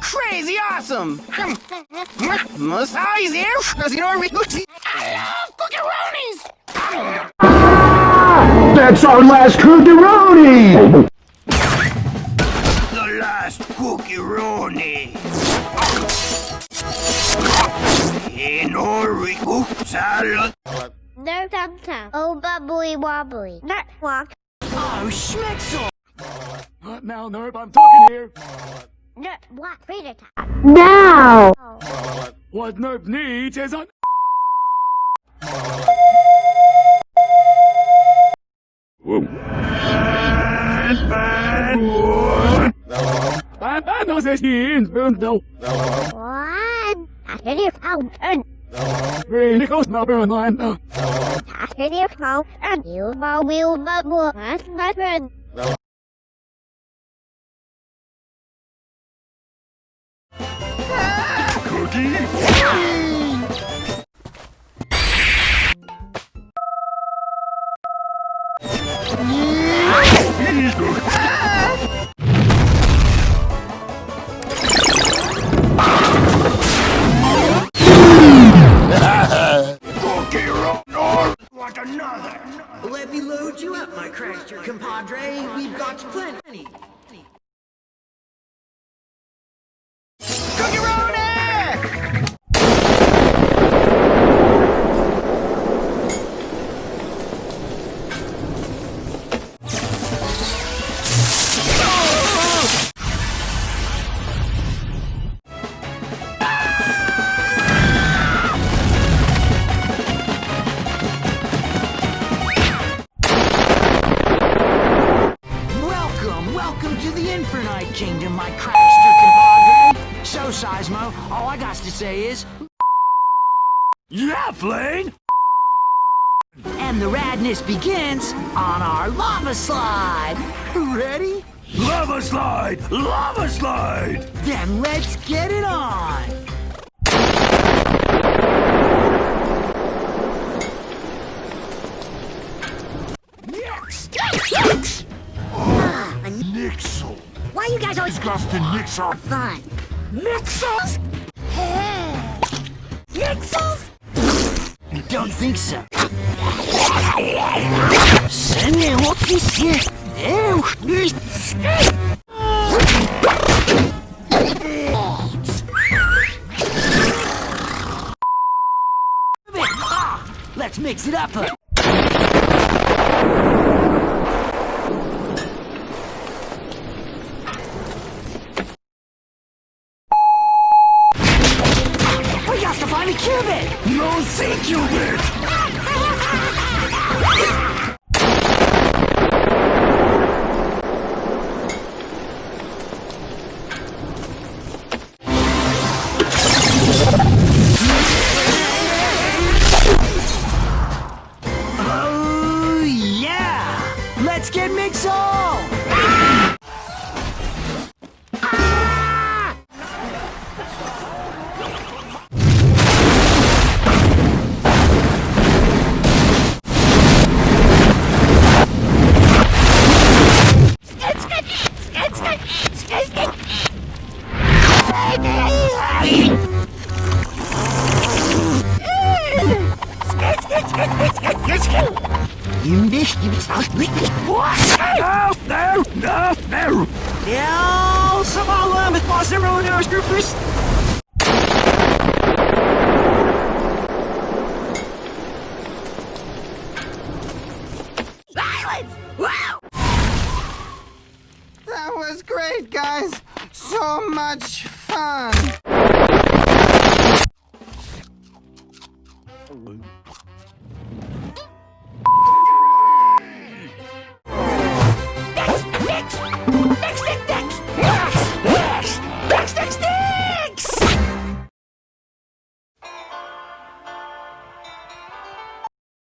crazy awesome! Most always here, because you know we cookie Ronies! That's our last cookie-roni! The last cookie Roni! In Orico salad! No tum-tum. Oh, bubbly wobbly. Not walk. Oh, Schmixel! Now, Nerp, I'm talking here. Not what? Reader time. Now! Oh. What Nerp needs is a... Whoa. Bad knows his hands, no. What? I hear your phone. Really goes now, Reliance. I hear your phone. And you will bubble. That's my friend. Cookie? Cookie Roni! What another? Let me load you up, my crackster compadre. We've got plenty. Cookie Roni! Welcome to the Infernite Kingdom, my crackster compadre. So, Seismo, all I got to say is... Yeah, Flame! And the radness begins on our lava slide. Ready? Lava slide! Lava slide! Then let's get it on. Mixel! Why you guys always Got the Mixel! fun? Mixels! Pixels? You don't think so? Send me what this here. Let's mix it up. We got to find a cubit! No see Cupid! Oh, yeah! Let's get Mixel! No! Ja, som alle met passeroners groepers. Silence! Wow! That was great, guys! So much fun!